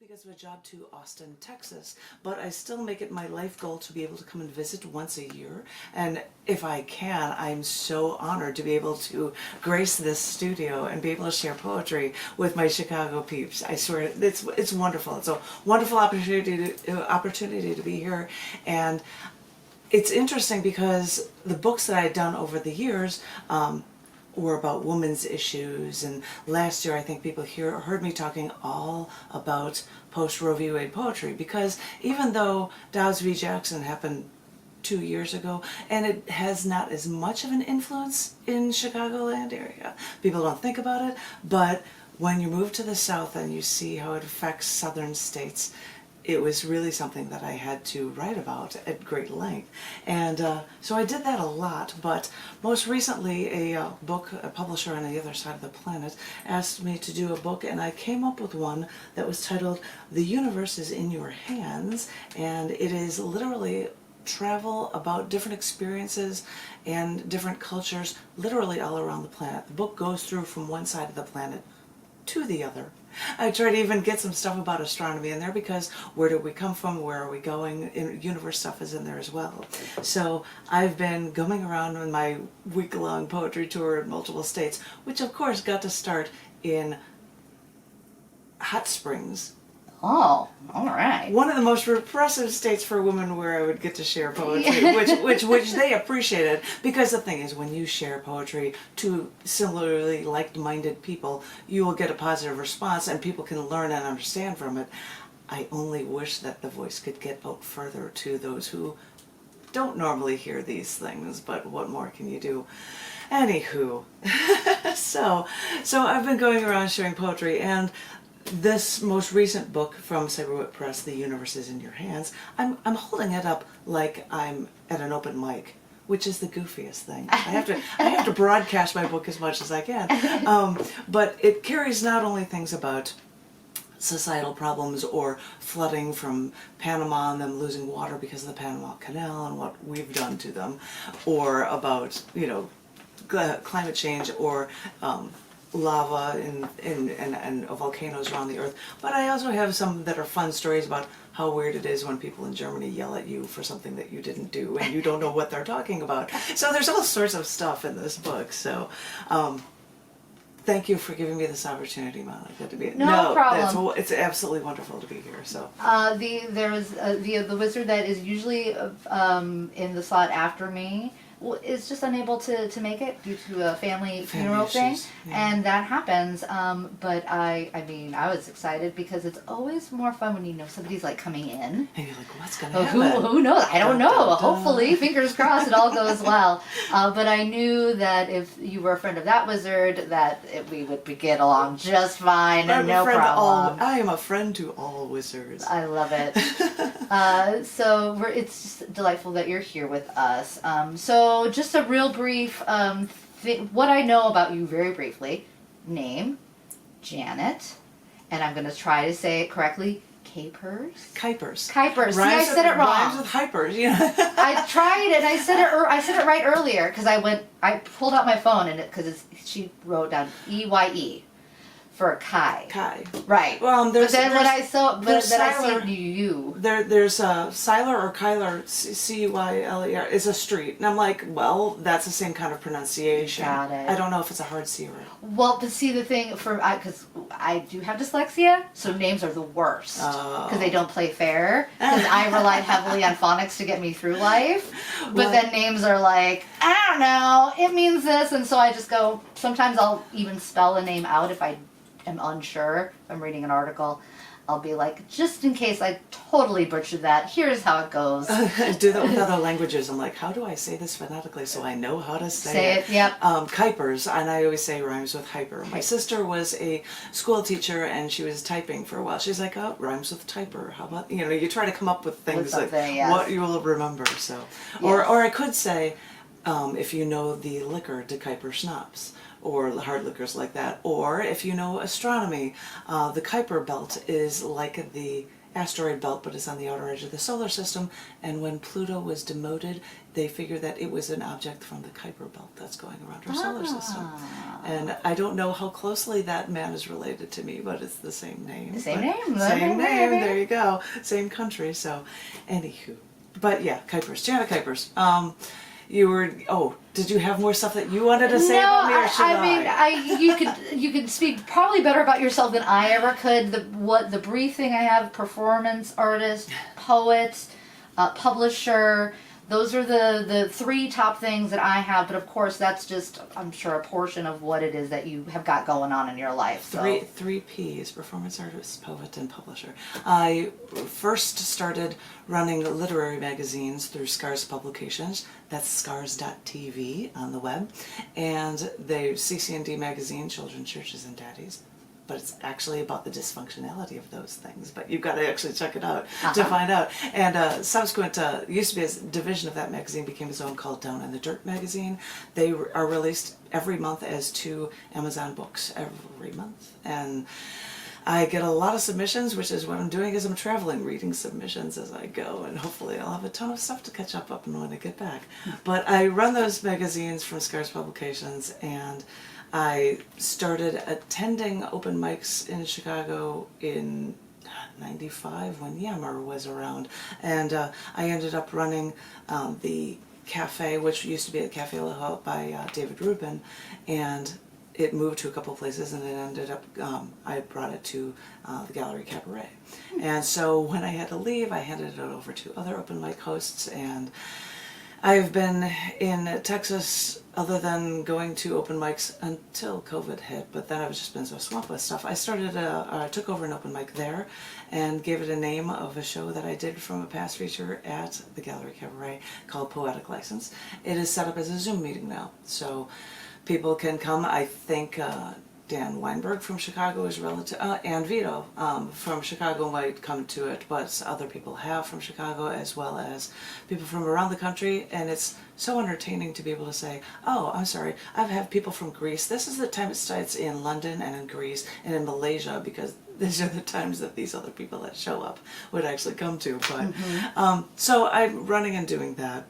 because of a job to Austin, Texas, but I still make it my life goal to be able to come and visit once a year. And if I can, I'm so honored to be able to grace this studio and be able to share poetry with my Chicago peeps. I swear, it's wonderful. It's a wonderful opportunity to be here. And it's interesting because the books that I'd done over the years, were about women's issues, and last year I think people heard me talking all about post-Roe v. Wade poetry, because even though Dowds v. Jackson happened 2 years ago, and it has not as much of an influence in Chicagoland area, people don't think about it, but when you move to the South and you see how it affects southern states, it was really something that I had to write about at great length. And so I did that a lot, but most recently a publisher on the other side of the planet asked me to do a book, and I came up with one that was titled The Universe is in Your Hands, and it is literally travel about different experiences and different cultures literally all around the planet. The book goes through from one side of the planet to the other. I try to even get some stuff about astronomy in there, because where did we come from, where are we going, universe stuff is in there as well. So I've been going around on my week-long poetry tour in multiple states, which of course got to start in Hot Springs. Oh, all right. One of the most repressive states for women, where I would get to share poetry, which they appreciated, because the thing is, when you share poetry to similarly like-minded people, you will get a positive response and people can learn and understand from it. I only wish that the voice could get out further to those who don't normally hear these things, but what more can you do? Anywho, so I've been going around sharing poetry, and this most recent book from Cyberwit Press, The Universe is in Your Hands, I'm holding it up like I'm at an open mic, which is the goofiest thing. I have to broadcast my book as much as I can. But it carries not only things about societal problems or flooding from Panama and them losing water because of the Panama Canal and what we've done to them, or about, climate change, or lava and volcanoes around the earth. But I also have some that are fun stories about how weird it is when people in Germany yell at you for something that you didn't do and you don't know what they're talking about. So there's all sorts of stuff in this book. So thank you for giving me this opportunity, Monica. No problem. It's absolutely wonderful to be here. So there's the wizard that is usually in the slot after me is just unable to make it due to a family funeral thing, and that happens. But I mean, I was excited because it's always more fun when you know somebody's like coming in. And you're like, what's gonna happen? Who knows? I don't know. Hopefully, fingers crossed, it all goes well. But I knew that if you were a friend of that wizard, that we would get along just fine, and no problem. I am a friend to all wizards. I love it. So it's just delightful that you're here with us. So just a real brief, what I know about you very briefly. Name, Janet, and I'm going to try to say it correctly, Kuypers? Kuypers. Kuypers. See, I said it wrong. Rhymes with hypers, yeah. I tried and I said it right earlier, because I pulled out my phone and she wrote down E-Y-E. For Kai. Kai. Right. Well, but then I see you. There's Seiler or Kyler, C-Y-L-E-R, is a street. And I'm like, well, that's the same kind of pronunciation. Got it. I don't know if it's a hard C or Well, but see, the thing, because I do have dyslexia, so names are the worst. Because they don't play fair. Because I relied heavily on phonics to get me through life. But then names are like, I don't know, it means this. And so I just go, sometimes I'll even spell a name out if I am unsure. If I'm reading an article, I'll be like, just in case I totally butchered that, here's how it goes. I do that with other languages. I'm like, how do I say this phonetically so I know how to say it? Yep. Kuypers, and I always say rhymes with hyper. My sister was a school teacher, and she was typing for a while. She's like, oh, rhymes with typer. How about, you try to come up with things like what you will remember. So, or I could say, if you know the liquor, De Kuyper schnapps, or hard liquors like that, or if you know astronomy, the Kuiper belt is like the asteroid belt, but it's on the outer edge of the solar system. And when Pluto was demoted, they figured that it was an object from the Kuiper belt that's going around our solar system. And I don't know how closely that man is related to me, but it's the same name. Same name. Same name. There you go. Same country. So, anywho, but yeah, Kuypers, Janet Kuypers. Did you have more stuff that you wanted to say about me, or should I? You could speak probably better about yourself than I ever could. The brief thing I have: performance artist, poet, publisher. Those are the three top things that I have. But of course, that's just, I'm sure, a portion of what it is that you have got going on in your life. So. Three P's: performance artist, poet, and publisher. I first started running literary magazines through Scars Publications. That's scars.tv on the web. And the CC&D magazine, Children, Churches, and Daddies. But it's actually about the dysfunctionality of those things. But you've got to actually check it out to find out. And subsequent, used to be a division of that magazine, became its own, called Down in the Dirt magazine. They are released every month as 2 Amazon books every month. And I get a lot of submissions, which is what I'm doing, is I'm traveling, reading submissions as I go, and hopefully I'll have a ton of stuff to catch up on when I get back. But I run those magazines from Scars Publications, and I started attending open mics in Chicago in '95 when Yammer was around, and I ended up running the cafe, which used to be at Cafe La Haute by David Rubin, and it moved to a couple places, and it ended up, I brought it to the Gallery Cabaret. And so when I had to leave, I handed it over to other open mic hosts, and I've been in Texas other than going to open mics until COVID hit, but then I've just been so swamped with stuff. I took over an open mic there and gave it a name of a show that I did from a past feature at the Gallery Cabaret called Poetic License. It is set up as a Zoom meeting now, so people can come. I think Dan Weinberg from Chicago is relative, and Vito from Chicago might come to it, but other people have from Chicago, as well as people from around the country, and it's so entertaining to be able to say, oh, I'm sorry, I've had people from Greece. This is the time it starts in London and in Greece and in Malaysia, because these are the times that these other people that show up would actually come to. But so I'm running and doing that,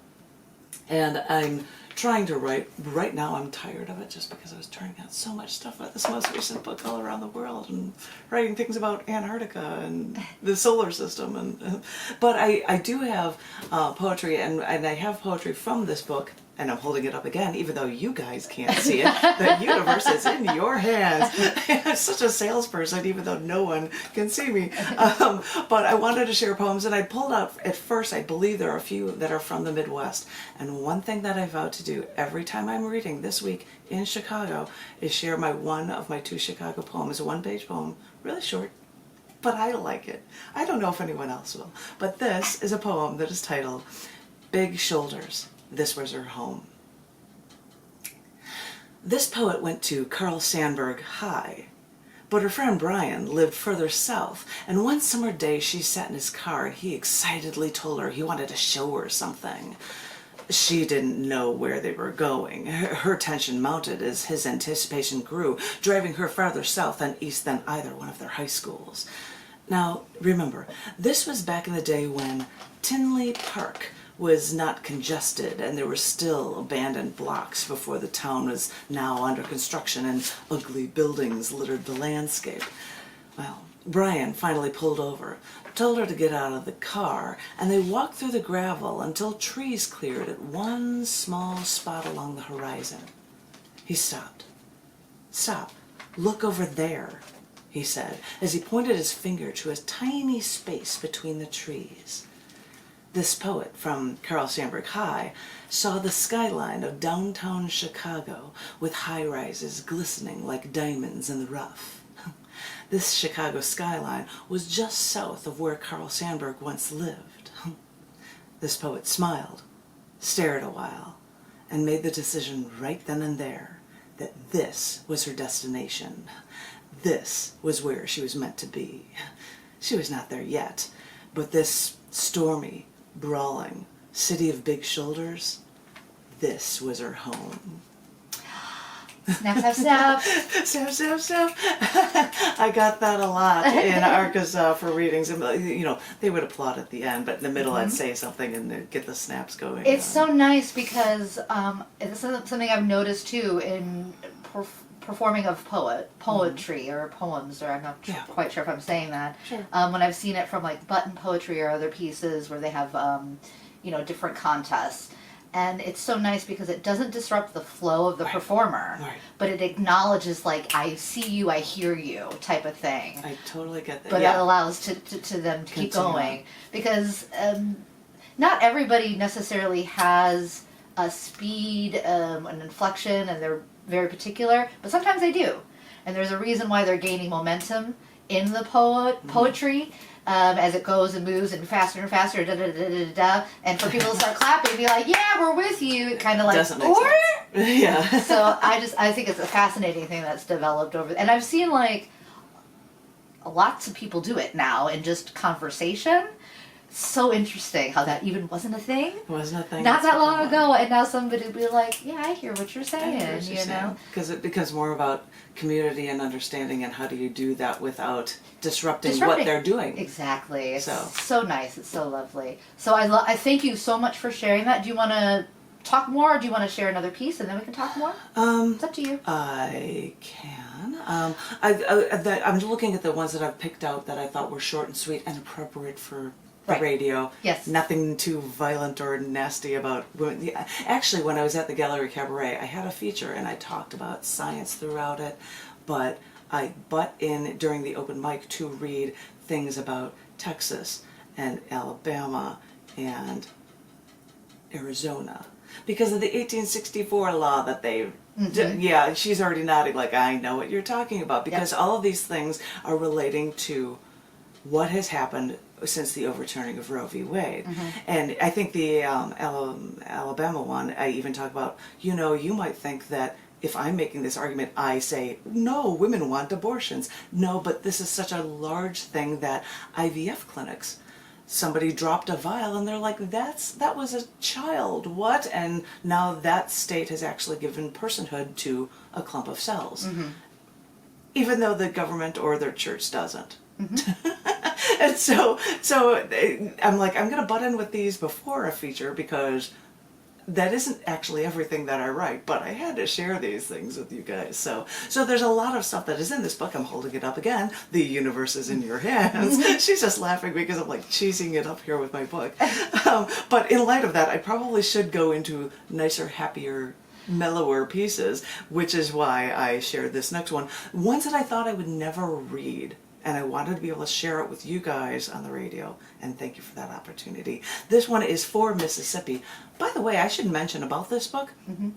and I'm trying to write. Right now I'm tired of it just because I was turning out so much stuff about this most recent book all around the world and writing things about Antarctica and the solar system. But I do have poetry, and I have poetry from this book, and I'm holding it up again, even though you guys can't see it. The universe is in your hands. I'm such a salesperson, even though no one can see me. But I wanted to share poems, and I pulled out, at first, I believe there are a few that are from the Midwest. And one thing that I vowed to do every time I'm reading this week in Chicago is share one of my 2 Chicago poems, a 1-page poem, really short, but I like it. I don't know if anyone else will. But this is a poem that is titled, Big Shoulders. This was her home. This poet went to Carl Sandburg High, but her friend Brian lived further south, and one summer day she sat in his car and he excitedly told her he wanted to show her something. She didn't know where they were going. Her tension mounted as his anticipation grew, driving her farther south and east than either one of their high schools. Now, remember, this was back in the day when Tinley Park was not congested, and there were still abandoned blocks before the town was now under construction and ugly buildings littered the landscape. Well, Brian finally pulled over, told her to get out of the car, and they walked through the gravel until trees cleared at one small spot along the horizon. He stopped. Stop. Look over there, he said, as he pointed his finger to a tiny space between the trees. This poet from Carl Sandburg High saw the skyline of downtown Chicago with high-rises glistening like diamonds in the rough. This Chicago skyline was just south of where Carl Sandburg once lived. This poet smiled, stared a while, and made the decision right then and there that this was her destination. This was where she was meant to be. She was not there yet, but this stormy, brawling city of big shoulders, this was her home. Snap, snap, snap. Snap, snap, snap. I got that a lot in Arkansas for readings. And, they would applaud at the end, but in the middle I'd say something and they'd get the snaps going. It's so nice because this is something I've noticed too in performing of poetry or poems, or I'm not quite sure if I'm saying that. Sure. When I've seen it from like button poetry or other pieces where they have, different contests. And it's so nice because it doesn't disrupt the flow of the performer, but it acknowledges like, I see you, I hear you type of thing. I totally get that. But that allows to them to keep going. Because not everybody necessarily has a speed, an inflection, and they're very particular, but sometimes they do. And there's a reason why they're gaining momentum in the poetry. As it goes and moves and faster, da da da da da, and for people to start clapping and be like, "Yeah, we're with you," kind of like, doesn't make sense. Yeah. So I think it's a fascinating thing that's developed over, and I've seen like lots of people do it now in just conversation. So interesting how that even wasn't a thing. It wasn't a thing. Not that long ago, and now somebody would be like, "Yeah, I hear what you're saying," Because it becomes more about community and understanding, and how do you do that without disrupting what they're doing. Exactly. It's so nice. It's so lovely. So I thank you so much for sharing that. Do you want to talk more, or do you want to share another piece and then we can talk more? It's up to you. I can. I'm looking at the ones that I've picked out that I thought were short and sweet and appropriate for the radio. Yes. Nothing too violent or nasty about women. Yeah. Actually, when I was at the Gallery Cabaret, I had a feature and I talked about science throughout it, but I butt in during the open mic to read things about Texas and Alabama and Arizona because of the 1864 law that they she's already nodding like, I know what you're talking about, because all of these things are relating to what has happened since the overturning of Roe v. Wade. And I think the Alabama one, I even talk about, you might think that if I'm making this argument, I say, no, women want abortions. No, but this is such a large thing that IVF clinics, somebody dropped a vial and they're like, that was a child, what? And now that state has actually given personhood to a clump of cells. Even though the government or their church doesn't. And so I'm like, I'm going to butt in with these before a feature because that isn't actually everything that I write, but I had to share these things with you guys. So there's a lot of stuff that is in this book. I'm holding it up again. The universe is in your hands. She's just laughing because I'm like cheesing it up here with my book. But in light of that, I probably should go into nicer, happier, mellower pieces, which is why I shared this next one. Ones that I thought I would never read. And I wanted to be able to share it with you guys on the radio, and thank you for that opportunity. This one is For Mississippi. By the way, I should mention about this book,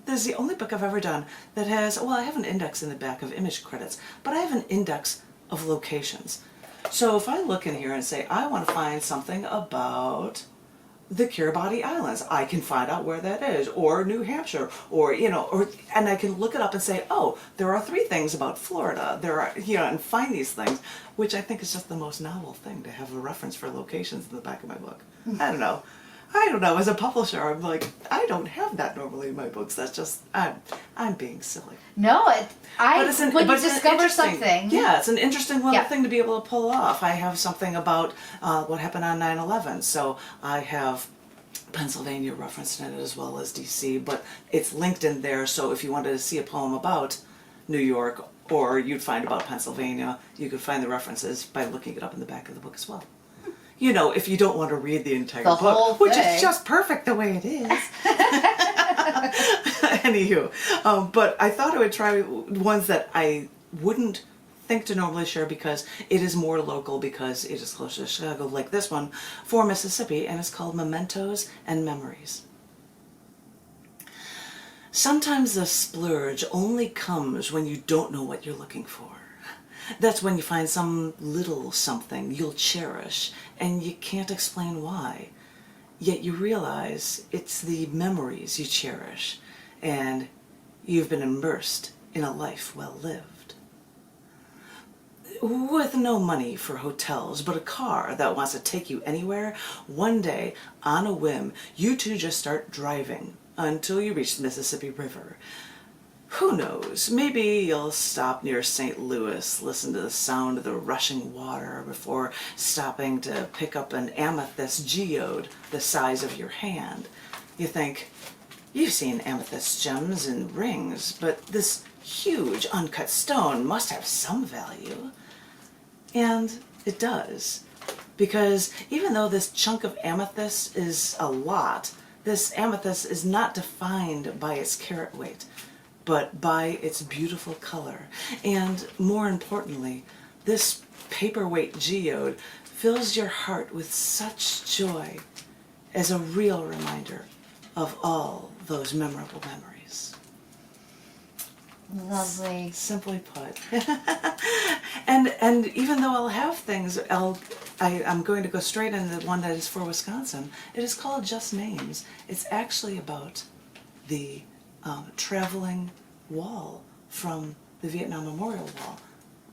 this is the only book I've ever done that has, I have an index in the back of image credits, but I have an index of locations. So if I look in here and say, I want to find something about the Kiribati Islands, I can find out where that is, or New Hampshire, or and I can look it up and say, oh, there are 3 things about Florida. There are, and find these things, which I think is just the most novel thing, to have a reference for locations in the back of my book. I don't know. As a publisher, I'm like, I don't have that normally in my books. That's just, I'm being silly. No, when you discover something. Yeah, it's an interesting little thing to be able to pull off. I have something about what happened on 9/11, so I have Pennsylvania referenced in it as well as DC, but it's linked in there, so if you wanted to see a poem about New York, or you'd find about Pennsylvania, you could find the references by looking it up in the back of the book as well. If you don't want to read the entire book, which is just perfect the way it is. Anywho, but I thought I would try ones that I wouldn't think to normally share because it is more local, because it is closer to Chicago, like this one, For Mississippi, and it's called Mementos and Memories. Sometimes the splurge only comes when you don't know what you're looking for. That's when you find some little something you'll cherish, and you can't explain why. Yet you realize it's the memories you cherish, and you've been immersed in a life well lived. With no money for hotels, but a car that wants to take you anywhere, one day, on a whim, you two just start driving until you reach the Mississippi River. Who knows? Maybe you'll stop near St. Louis, listen to the sound of the rushing water before stopping to pick up an amethyst geode the size of your hand. You think, you've seen amethyst gems in rings, but this huge uncut stone must have some value. And it does. Because even though this chunk of amethyst is a lot, this amethyst is not defined by its carat weight, but by its beautiful color. And more importantly, this paperweight geode fills your heart with such joy as a real reminder of all those memorable memories. Lovely. Simply put. and even though I'll have things, I'm going to go straight into the one that is for Wisconsin. It is called Just Names. It's actually about the traveling wall from the Vietnam Memorial Wall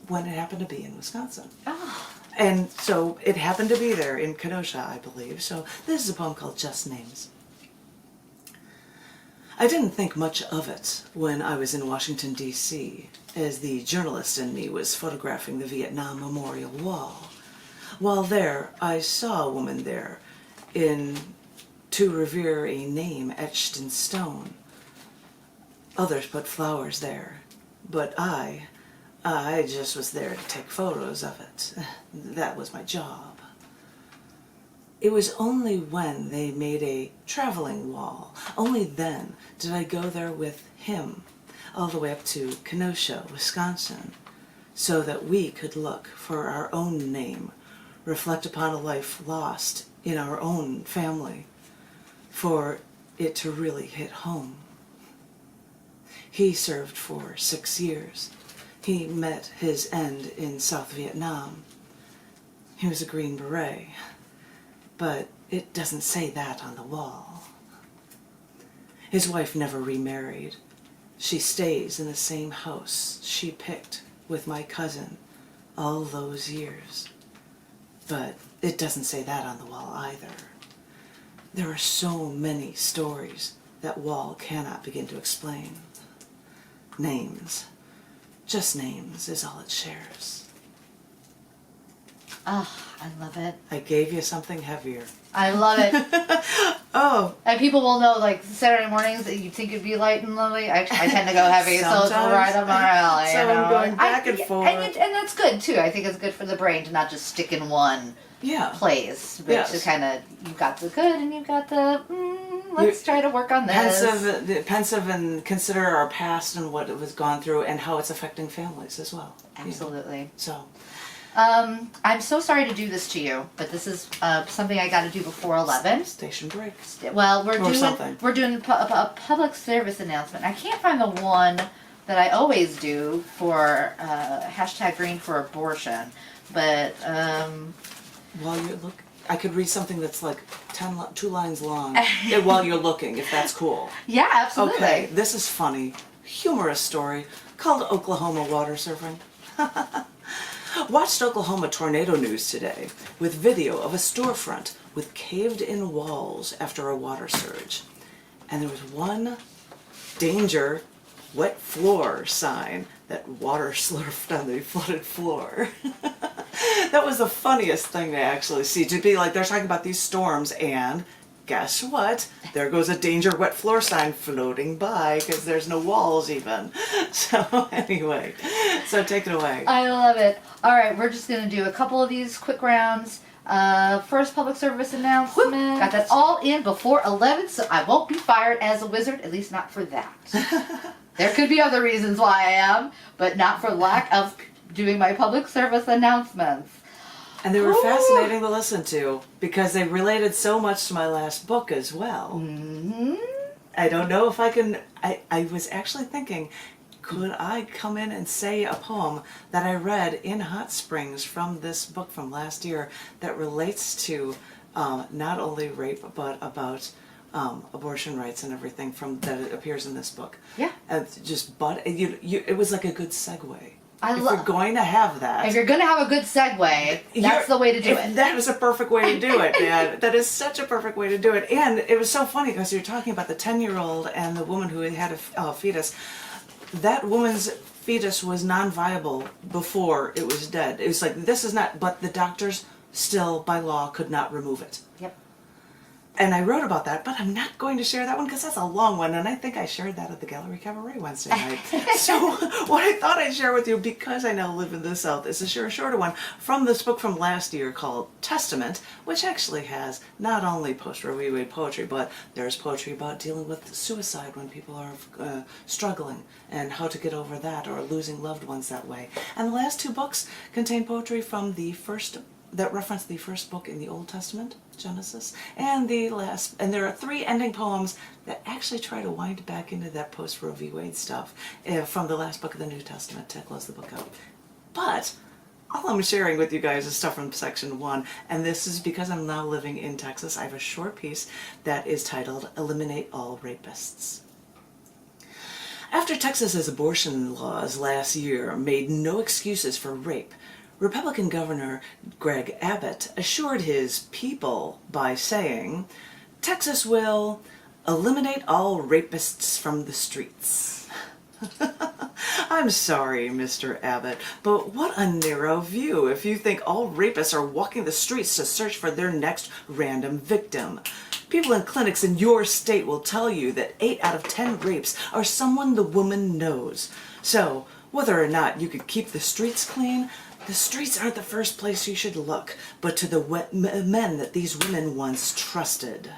when it happened to be in Wisconsin. Oh. And so it happened to be there in Kenosha, I believe. So this is a poem called Just Names. I didn't think much of it when I was in Washington, D.C., as the journalist in me was photographing the Vietnam Memorial Wall. While there, I saw a woman there to revere a name etched in stone. Others put flowers there, but I just was there to take photos of it. That was my job. It was only when they made a traveling wall, only then did I go there with him, all the way up to Kenosha, Wisconsin, so that we could look for our own name, reflect upon a life lost in our own family, for it to really hit home. He served for 6 years. He met his end in South Vietnam. He was a Green Beret, but it doesn't say that on the wall. His wife never remarried. She stays in the same house she picked with my cousin all those years. But it doesn't say that on the wall either. There are so many stories that wall cannot begin to explain. Names. Just names is all it shares. Oh, I love it. I gave you something heavier. I love it. Oh. And people will know, like, Saturday mornings that you think it'd be light and lovely. I tend to go heavy, so it's right up my alley. So I'm going back and forth. And that's good, too. I think it's good for the brain to not just stick in one place. But to kind of, you've got the good and you've got the, let's try to work on this. Pensive and consider our past and what it was gone through and how it's affecting families as well. Absolutely. You know? So. I'm so sorry to do this to you, but this is something I got to do before 11. Station break. Well, we're doing a public service announcement. I can't find the one that I always do for #Green for Abortion, but while you look, I could read something that's like 2 lines long while you're looking, if that's cool. Yeah, absolutely. Okay, this is funny, humorous story called Oklahoma water surfing. Watched Oklahoma tornado news today with video of a storefront with caved-in walls after a water surge. And there was one danger wet floor sign that water slurped on the flooded floor. That was the funniest thing to actually see, to be like, they're talking about these storms and guess what? There goes a danger wet floor sign floating by because there's no walls even. So anyway, so take it away. I love it. All right, we're just going to do a couple of these quick rounds. First public service announcement. Whoop. Got that all in before 11, so I won't be fired as a wizard, at least not for that. There could be other reasons why I am, but not for lack of doing my public service announcements. And they were fascinating to listen to because they related so much to my last book as well. Mm-hmm. I don't know if I can, I was actually thinking, could I come in and say a poem that I read in Hot Springs from this book from last year that relates to not only rape but about abortion rights and everything that appears in this book. Yeah. And it was like a good segue. If you're going to have that. If you're going to have a good segue, that's the way to do it. That was a perfect way to do it, man. That is such a perfect way to do it. And it was so funny because you're talking about the 10-year-old and the woman who had a fetus. that woman's fetus was non-viable before it was dead. It was like, this is not, but the doctors still, by law, could not remove it. Yep. And I wrote about that, but I'm not going to share that one because that's a long one, and I think I shared that at the Gallery Cabaret Wednesday night. So what I thought I'd share with you, because I now live in the South, is a shorter one from this book from last year called Testament, which actually has not only post-Roe v. Wade poetry, but there's poetry about dealing with suicide when people are struggling and how to get over that or losing loved ones that way. And the last two books contain poetry from that reference the first book in the Old Testament, Genesis, and there are 3 ending poems that actually try to wind back into that post-Roe v. Wade stuff from the last book of the New Testament to close the book out. But all I'm sharing with you guys is stuff from section 1, and this is because I'm now living in Texas. I have a short piece that is titled, Eliminate All Rapists. After Texas's abortion laws last year made no excuses for rape, Republican Governor Greg Abbott assured his people by saying, Texas will eliminate all rapists from the streets. I'm sorry, Mr. Abbott, but what a narrow view if you think all rapists are walking the streets to search for their next random victim. People in clinics in your state will tell you that 8 out of 10 rapes are someone the woman knows. So, whether or not you could keep the streets clean, the streets aren't the first place you should look, but to the men that these women once trusted.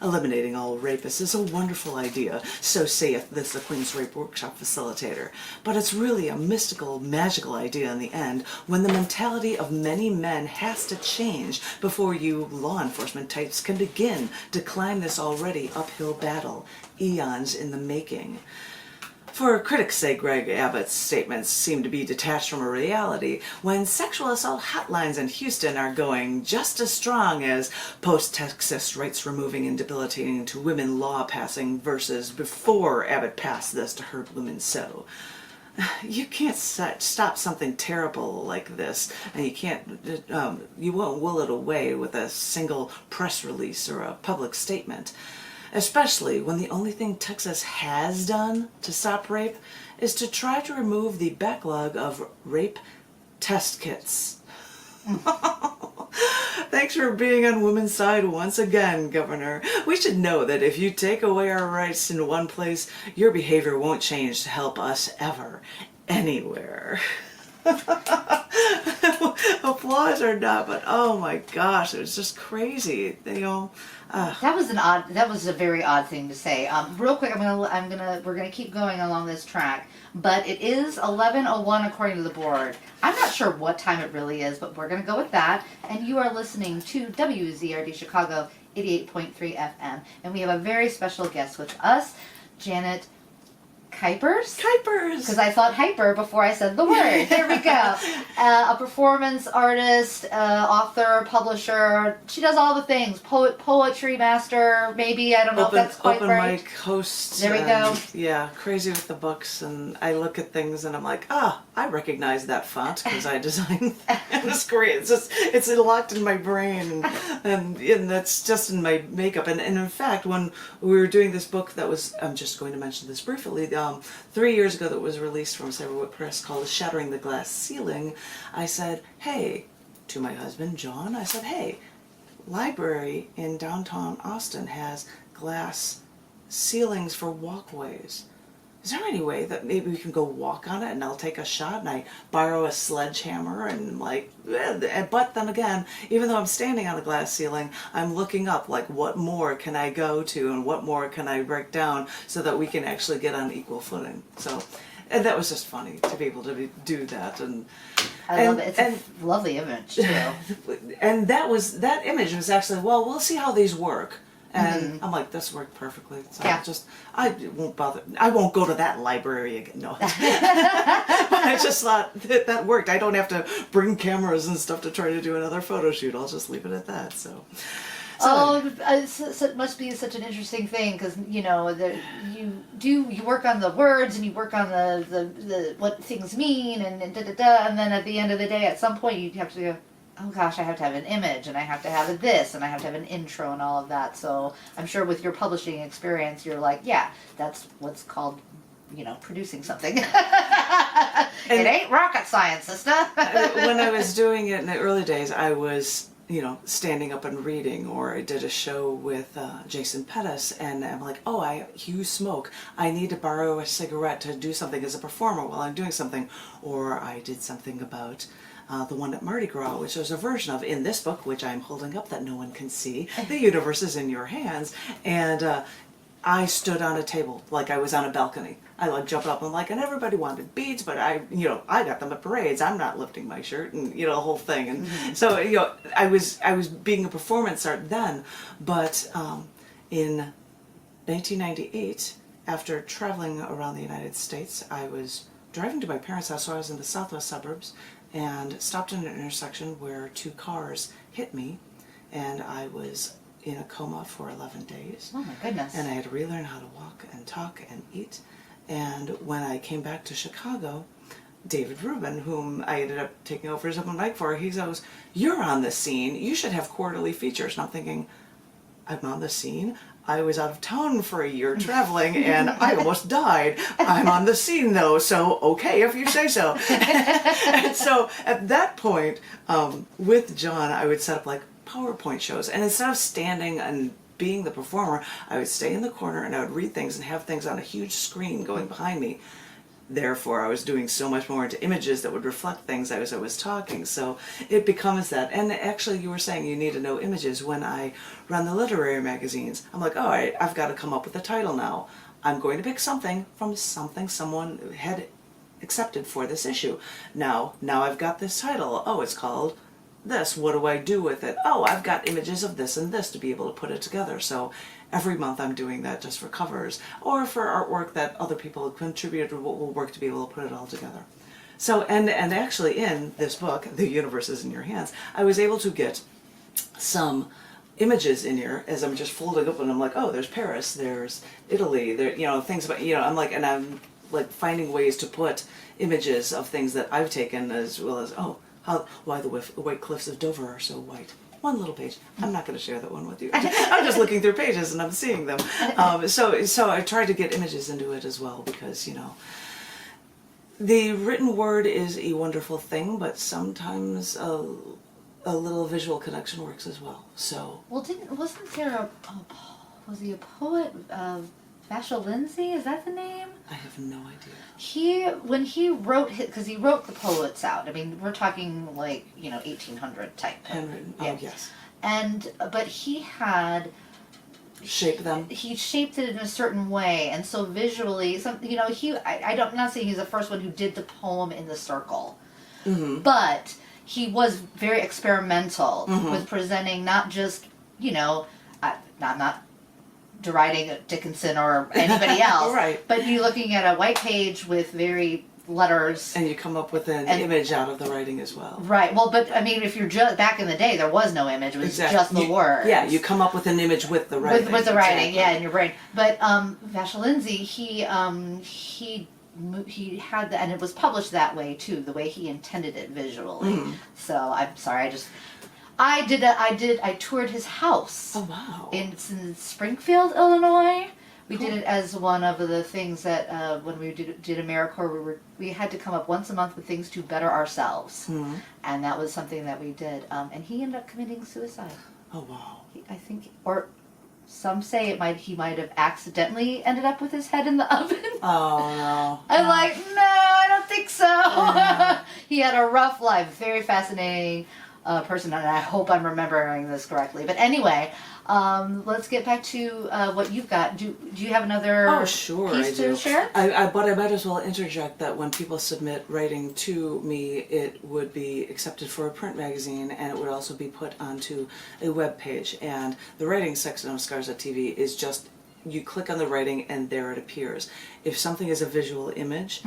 Eliminating all rapists is a wonderful idea, so saith this the Queen's Rape Workshop facilitator. But it's really a mystical, magical idea in the end, when the mentality of many men has to change before you law enforcement types can begin to climb this already uphill battle, eons in the making. For critics say Greg Abbott's statements seem to be detached from a reality when sexual assault hotlines in Houston are going just as strong as post-Texas rights removing and debilitating to women law passing versus before Abbott passed this to hurt women so. You can't stop something terrible like this, and you won't will it away with a single press release or a public statement. Especially when the only thing Texas has done to stop rape is to try to remove the backlog of rape test kits. Thanks for being on women's side once again, Governor. We should know that if you take away our rights in one place, your behavior won't change to help us ever, anywhere. Applause or not, but oh my gosh, it was just crazy, you know. That was a very odd thing to say. Real quick, we're gonna keep going along this track, but it is 11:01 according to the board. I'm not sure what time it really is, but we're gonna go with that. And you are listening to WZRD Chicago 88.3 FM, and we have a very special guest with us, Janet Kuypers? Because I thought hyper before I said the word. There we go. A performance artist, author, publisher. She does all the things. Poetry master, maybe. I don't know if that's quite open right. Mic host. There we go. Yeah, crazy with the books. And I look at things and I'm like, I recognize that font because I designed that. It's great. It's locked in my brain. And that's just in my makeup. And in fact, when we were doing this book that was, I'm just going to mention this briefly, 3 years ago that was released from Cyberwit Press called Shattering the Glass Ceiling, I said, hey, to my husband, John, I said, hey, library in downtown Austin has glass ceilings for walkways. Is there any way that maybe we can go walk on it and I'll take a shot and I borrow a sledgehammer and but then again, even though I'm standing on a glass ceiling, I'm looking up like what more can I go to and what more can I break down so that we can actually get on equal footing. So, and that was just funny to be able to do that. And I love it. It's a lovely image too. And that image was actually, well, we'll see how these work. And I'm like, this worked perfectly. So yeah. I won't bother. I won't go to that library again. No. But I just thought that worked. I don't have to bring cameras and stuff to try to do another photo shoot. I'll just leave it at that. So it must be such an interesting thing because you work on the words and you work on the what things mean and then at the end of the day, at some point you have to go, oh gosh, I have to have an image, and I have to have this, and I have to have an intro and all of that. So I'm sure with your publishing experience, you're like, yeah, that's what's called producing something. It ain't rocket science, sister. When I was doing it in the early days, I was, standing up and reading, or I did a show with Jason Pettis, and I'm like, you smoke. I need to borrow a cigarette to do something as a performer while I'm doing something. Or I did something about the one at Mardi Gras, which was a version of, in this book, which I'm holding up that no one can see, The Universe is in Your Hands. And I stood on a table like I was on a balcony. I jumped up and and everybody wanted beads, but I got them at parades. I'm not lifting my shirt and the whole thing. And so I was being a performance art then, but in 1998, after traveling around the United States, I was driving to my parents' house. So I was in the southwest suburbs and stopped in an intersection where 2 cars hit me, and I was in a coma for 11 days. Oh my goodness. And I had to relearn how to walk and talk and eat. And when I came back to Chicago, David Rubin, whom I ended up taking over as open mic for, he goes, "You're on the scene. You should have quarterly features." And I'm thinking, I'm on the scene? I was out of town for a year traveling and I almost died. I'm on the scene though, so okay if you say so. And so at that point, with John, I would set up PowerPoint shows. And instead of standing and being the performer, I would stay in the corner and I would read things and have things on a huge screen going behind me. Therefore, I was doing so much more into images that would reflect things as I was talking. So it becomes that. And actually, you were saying you need to know images. When I run the literary magazines, I'm like, all right, I've got to come up with a title now. I'm going to pick something from something someone had accepted for this issue. Now I've got this title. Oh, it's called this. What do I do with it? Oh, I've got images of this and this to be able to put it together. So every month I'm doing that just for covers or for artwork that other people have contributed or will work to be able to put it all together. So, and actually in this book, The Universe is in Your Hands, I was able to get some images in here as I'm just folding up and I'm like, oh, there's Paris, there's Italy, there, things about, I'm finding ways to put images of things that I've taken, as well as, why the white cliffs of Dover are so white. One little page. I'm not going to share that one with you. I'm just looking through pages and I'm seeing them. So I tried to get images into it as well because, the written word is a wonderful thing, but sometimes a little visual connection works as well. So. Well, wasn't there was he a poet? Vashel Lindsay, is that the name? I have no idea. When he wrote because he wrote the poets out. I mean, we're talking 1800 type. Handwritten. Yeah. Oh, yes. But he had shape them. He shaped it in a certain way, and so visually, I'm not saying he's the first one who did the poem in the circle, but he was very experimental with presenting not just not deriding Dickinson or anybody else, right. But you're looking at a white page with very letters. And you come up with an image out of the writing as well. Right. Well, but I mean, if you're just back in the day, there was no image. It was just the words. Yeah, you come up with an image with the writing. With the writing, yeah, in your brain. But Vashel Lindsay, he had and it was published that way too, the way he intended it visually. So I'm sorry, I toured his house. Oh wow! It's in Springfield, Illinois. We did it as one of the things that when we did AmeriCorps, we had to come up once a month with things to better ourselves, and that was something that we did. And he ended up committing suicide. Oh wow! I think, or some say he might have accidentally ended up with his head in the oven. Oh no! I'm like, no, I don't think so. Yeah. He had a rough life, very fascinating person, and I hope I'm remembering this correctly. But anyway, let's get back to what you've got. Do you have another piece to share? But I might as well interject that when people submit writing to me, it would be accepted for a print magazine, and it would also be put onto a web page. And the writing section of Scars.tv is just, you click on the writing and there it appears. If something is a visual image,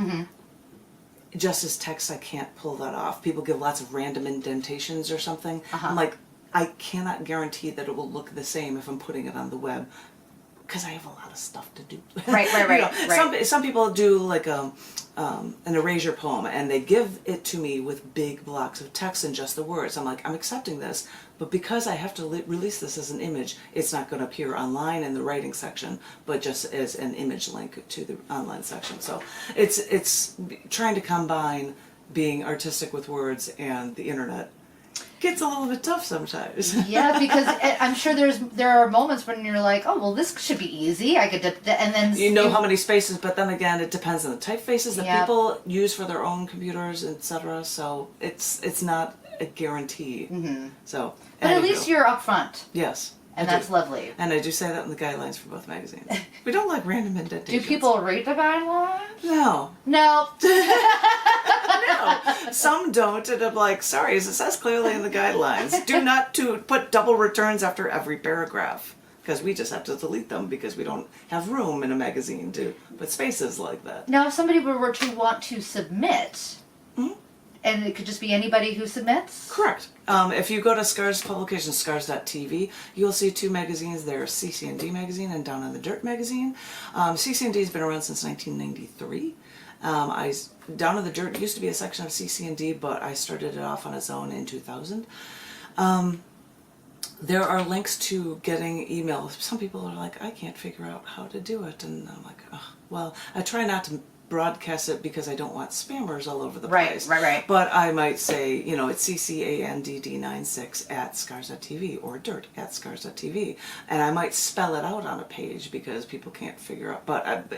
just as text, I can't pull that off. People give lots of random indentations or something. I'm like, I cannot guarantee that it will look the same if I'm putting it on the web, because I have a lot of stuff to do. Right. Some people do like an erasure poem, and they give it to me with big blocks of text and just the words. I'm like, I'm accepting this, but because I have to release this as an image, it's not going to appear online in the writing section, but just as an image link to the online section. So it's trying to combine being artistic with words and the internet. Gets a little bit tough sometimes. Yeah, because I'm sure there are moments when you're like, oh, well, this should be easy. I could, and then you know how many spaces, but then again, it depends on the typefaces that Yep. people use for their own computers, etc. So it's not a guarantee. Mm-hmm. So, but at least you're upfront. Yes. And that's lovely. And I do say that in the guidelines for both magazines. We don't like random indentations. Do people read the guidelines? No. No. No. Some don't, and I'm like, sorry, as it says clearly in the guidelines, do not put double returns after every paragraph. Because we just have to delete them because we don't have room in a magazine to put spaces like that. Now, if somebody were to want to submit, and it could just be anybody who submits? Correct. If you go to Scars Publications, scars.tv, you'll see two magazines there, CC&D magazine and Down in the Dirt magazine. CC&D has been around since 1993. Down in the Dirt used to be a section of CC&D, but I started it off on its own in 2000. There are links to getting email. Some people are like, I can't figure out how to do it. And I'm like, oh, well, I try not to broadcast it because I don't want spammers all over the place. Right. But I might say, it's CCANDD96 at scars.tv or dirt at scars.tv. And I might spell it out on a page because people can't figure out. But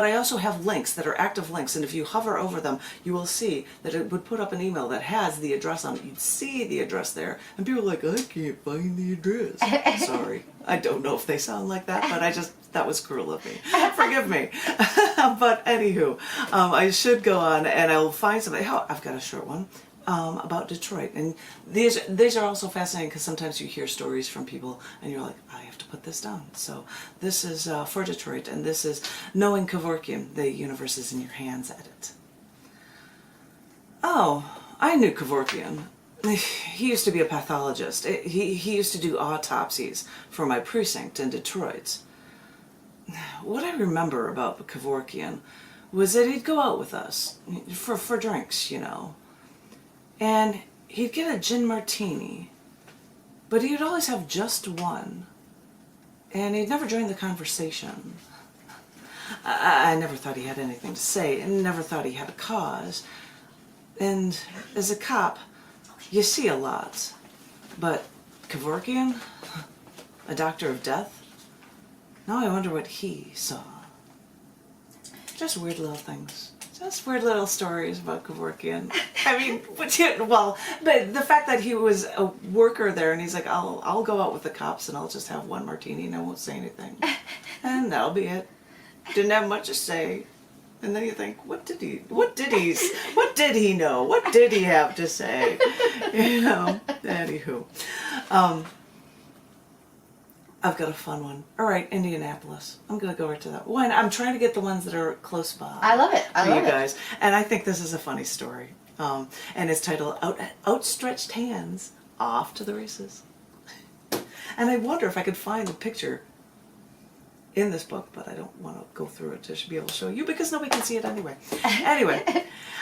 I also have links that are active links. And if you hover over them, you will see that it would put up an email that has the address on it. You'd see the address there. And people are like, I can't find the address. Sorry. I don't know if they sound like that, but that was cruel of me. Forgive me. But anywho, I should go on and I'll find something. I've got a short one about Detroit. And these are also fascinating because sometimes you hear stories from people and you're like, I have to put this down. So this is for Detroit, and this is Knowing Kevorkian, The Universe is in Your Hands edit. Oh, I knew Kevorkian. He used to be a pathologist. He used to do autopsies for my precinct in Detroit. What I remember about Kevorkian was that he'd go out with us for drinks, and he'd get a gin martini, but he'd always have just one, and he'd never join the conversation. I never thought he had anything to say, and never thought he had a cause. And as a cop, you see a lot, but Kevorkian, a doctor of death, now I wonder what he saw. Just weird little things. Just weird little stories about Kevorkian. I mean, but the fact that he was a worker there and he's like, I'll go out with the cops and I'll just have one martini and I won't say anything. And that'll be it. Didn't have much to say. And then you think, what did he know? What did he have to say? Anywho. I've got a fun one. All right, Indianapolis. I'm going to go right to that one. I'm trying to get the ones that are close by. I love it. I love you guys. And I think this is a funny story. And it's titled Outstretched Hands, Off to the Races. And I wonder if I could find the picture in this book, but I don't want to go through it. I should be able to show you because nobody can see it anyway. Anyway,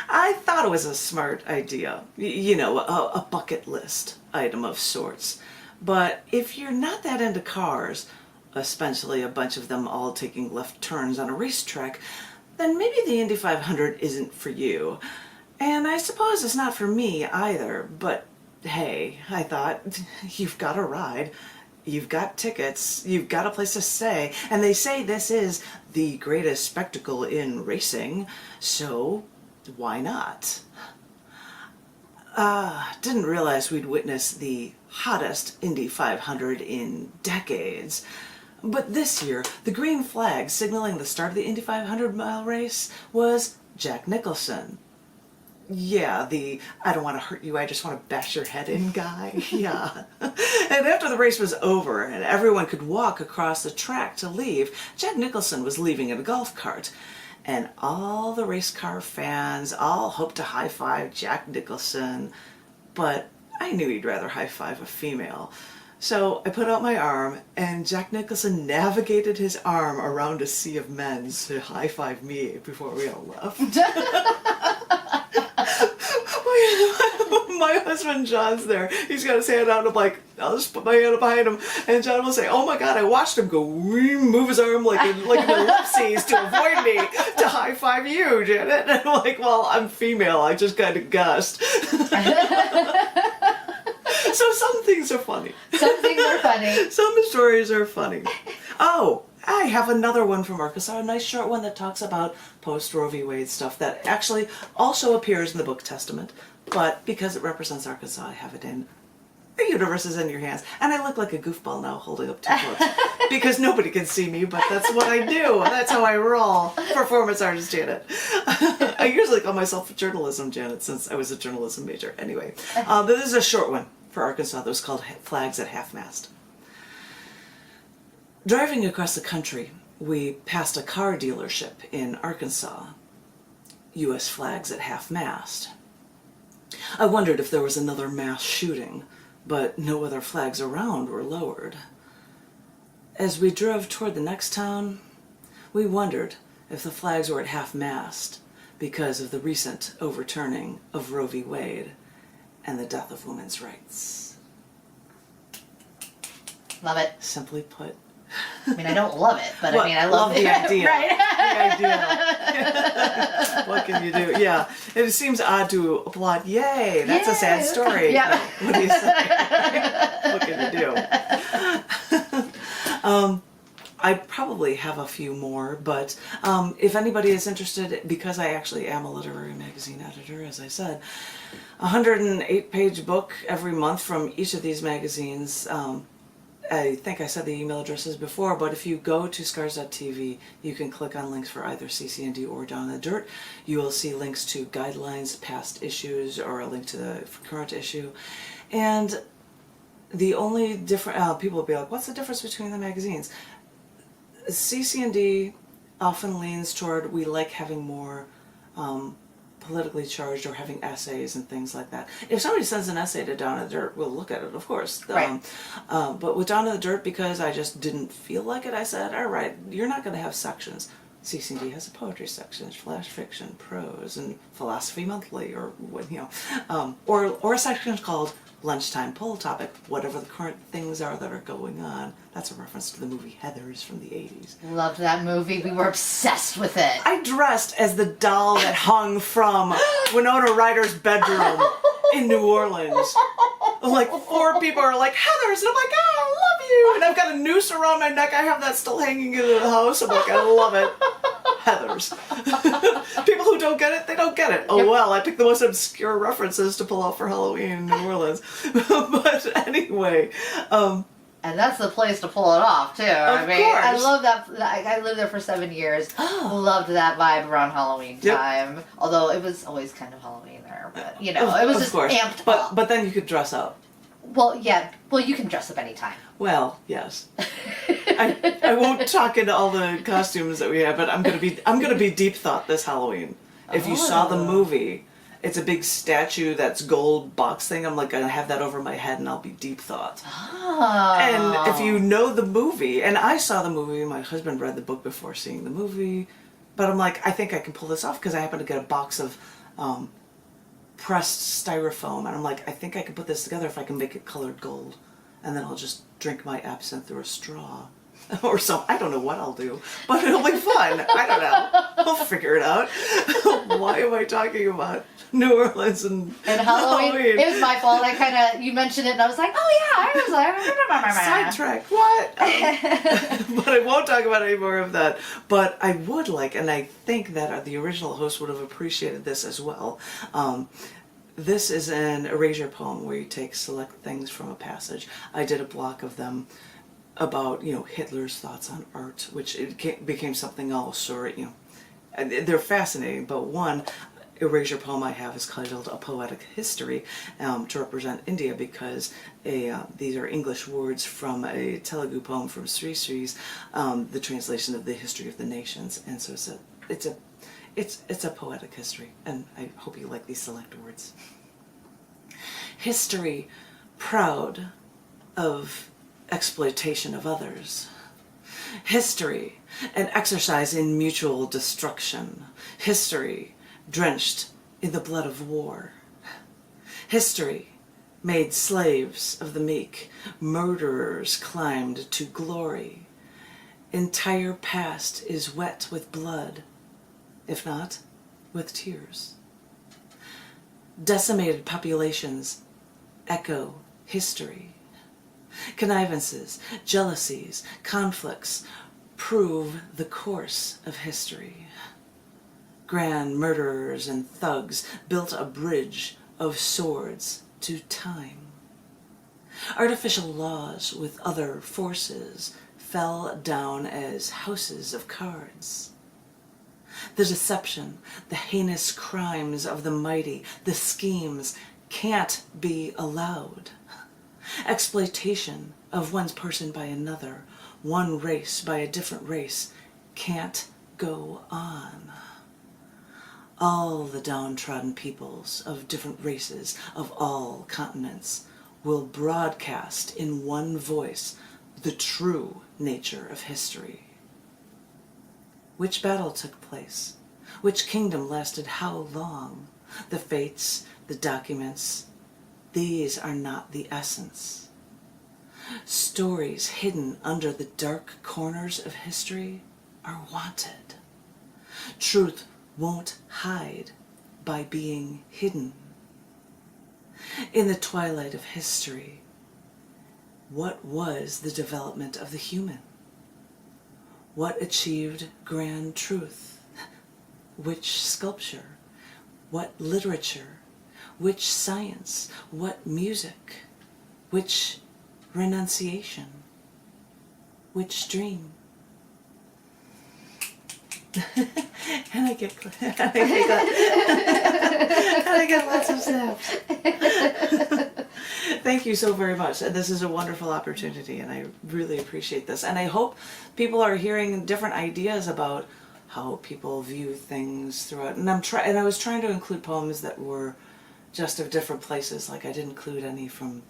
I thought it was a smart idea. A bucket list item of sorts. But if you're not that into cars, especially a bunch of them all taking left turns on a racetrack, then maybe the Indy 500 isn't for you. And I suppose it's not for me either, but hey, I thought, you've got a ride, you've got tickets, you've got a place to stay, and they say this is the greatest spectacle in racing, so why not? Didn't realize we'd witness the hottest Indy 500 in decades. But this year, the green flag signaling the start of the Indy 500 mile race was Jack Nicholson. Yeah, the I don't want to hurt you, I just want to bash your head in guy. Yeah. And after the race was over and everyone could walk across the track to leave, Jack Nicholson was leaving in a golf cart. And all the race car fans all hoped to high-five Jack Nicholson, but I knew he'd rather high-five a female. So I put out my arm, and Jack Nicholson navigated his arm around a sea of men to high-five me before we all left. My husband John's there. He's got his hand out. I'm like, I'll just put my hand up behind him, and John will say, "Oh my God, I watched him go move his arm like an ellipses to avoid me to high five you, Janet." And I'm like, "Well, I'm female. I just kind of gushed." So some things are funny. Some things are funny. Some stories are funny. Oh, I have another one from Arkansas, a nice short one that talks about post-Roe v. Wade stuff that actually also appears in the Book Testament, but because it represents Arkansas, I have it in The Universe is in Your Hands. And I look like a goofball now holding up two books because nobody can see me, but that's what I do. That's how I roll. Performance artist Janet. I usually call myself journalism Janet since I was a journalism major. Anyway, this is a short one for Arkansas that was called Flags at Half-Mast. Driving across the country, we passed a car dealership in Arkansas. U.S. flags at half-mast. I wondered if there was another mass shooting, but no other flags around were lowered. As we drove toward the next town, we wondered if the flags were at half-mast because of the recent overturning of Roe v. Wade and the death of women's rights. Love it. Simply put. I mean, I don't love it, but Well, I mean, I love the idea. Right. The idea. What can you do? Yeah. It seems odd to applaud. Yay, that's a sad story. Yeah. No, what do you say? What can you do? I probably have a few more, but if anybody is interested, because I actually am a literary magazine editor, as I said, 108-page book every month from each of these magazines. I think I said the email addresses before, but if you go to scars.tv, you can click on links for either CC&D or Down in the Dirt. You will see links to guidelines, past issues, or a link to the current issue. And the only different, people will be like, what's the difference between the magazines? CC&D often leans toward, we like having more politically charged or having essays and things like that. If somebody sends an essay to Down in the Dirt, we'll look at it, of course. Right. But with Down in the Dirt, because I just didn't feel like it, I said, all right, you're not going to have sections. CC&D has a poetry section, flash fiction, prose, and philosophy monthly, or or a section called Lunchtime Poll Topic, whatever the current things are that are going on. That's a reference to the movie Heathers from the 80s. Loved that movie. We were obsessed with it. I dressed as the doll that hung from Winona Ryder's bedroom in New Orleans. Like 4 people are like, Heathers, and I'm like, oh, I love you. And I've got a noose around my neck. I have that still hanging in the house. I'm like, I love it. Heathers. People who don't get it, they don't get it. Oh, well, I picked the most obscure references to pull out for Halloween in New Orleans. But anyway, and that's the place to pull it off, too. Of course. I love that. I lived there for 7 years. Loved that vibe around Halloween time. Yep. Although it was always kind of Halloween there. But, it was just amped up. But then you could dress up. Well, yeah. Well, you can dress up anytime. Well, yes. I won't talk into all the costumes that we have, but I'm gonna be deep thought this Halloween. If you saw the movie, it's a big statue that's gold box thing. I'm like gonna have that over my head, and I'll be deep thought. Oh. And if you know the movie, and I saw the movie, my husband read the book before seeing the movie, but I'm like, I think I can pull this off because I happen to get a box of pressed styrofoam, and I'm like, I think I can put this together if I can make it colored gold, and then I'll just drink my absinthe through a straw. Or something. I don't know what I'll do, but it'll be fun. I don't know. I'll figure it out. Why am I talking about New Orleans and Halloween? It was my fault. You mentioned it, and I was like, oh yeah, I was like, sidetrack. What? But I won't talk about any more of that. But I would like, and I think that the original host would have appreciated this as well. This is an erasure poem where you select things from a passage. I did a block of them about Hitler's thoughts on art, which became something else, or they're fascinating. But one erasure poem I have is titled A Poetic History, to represent India, because these are English words from a Telugu poem from Sri Sri's, the translation of the history of the nations, and so it's a poetic history, and I hope you like these select words. History, proud of exploitation of others. History, an exercise in mutual destruction. History, drenched in the blood of war. History, made slaves of the meek. Murderers climbed to glory. Entire past is wet with blood, if not with tears. Decimated populations echo history. Connivances, jealousies, conflicts prove the course of history. Grand murderers and thugs built a bridge of swords to time. Artificial laws with other forces fell down as houses of cards. The deception, the heinous crimes of the mighty, the schemes can't be allowed. Exploitation of one person by another, one race by a different race, can't go on. All the downtrodden peoples of different races of all continents will broadcast in one voice the true nature of history. Which battle took place? Which kingdom lasted how long? The fates, the documents, these are not the essence. Stories hidden under the dark corners of history are wanted. Truth won't hide by being hidden. In the twilight of history, what was the development of the human? What achieved grand truth? Which sculpture? What literature? Which science? What music? Which renunciation? Which dream? And I get lots of snaps. Thank you so very much. This is a wonderful opportunity, and I really appreciate this. And I hope people are hearing different ideas about how people view things throughout. And I was trying to include poems that were just of different places. Like I didn't include any from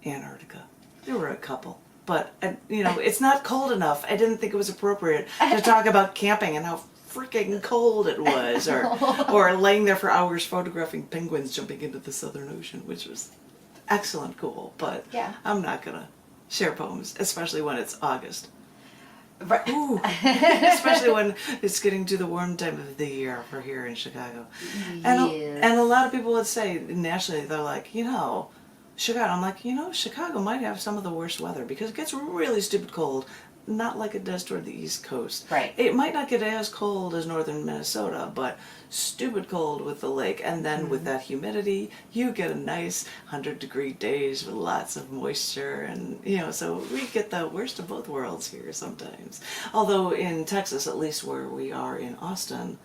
Antarctica. There were a couple. But, it's not cold enough. I didn't think it was appropriate to talk about camping and how freaking cold it was, or laying there for hours photographing penguins jumping into the Southern Ocean, which was excellent cool. But yeah. I'm not going to share poems, especially when it's August. Right. Ooh, especially when it's getting to the warm time of the year for here in Chicago. Yes. And a lot of people would say, nationally, they're like, Chicago. I'm like, Chicago might have some of the worst weather because it gets really stupid cold, not like it does toward the East Coast. Right. It might not get as cold as northern Minnesota, but stupid cold with the lake. And then with that humidity, you get a nice 100-degree days with lots of moisture. And, so we get the worst of both worlds here sometimes. Although in Texas, at least where we are in Austin,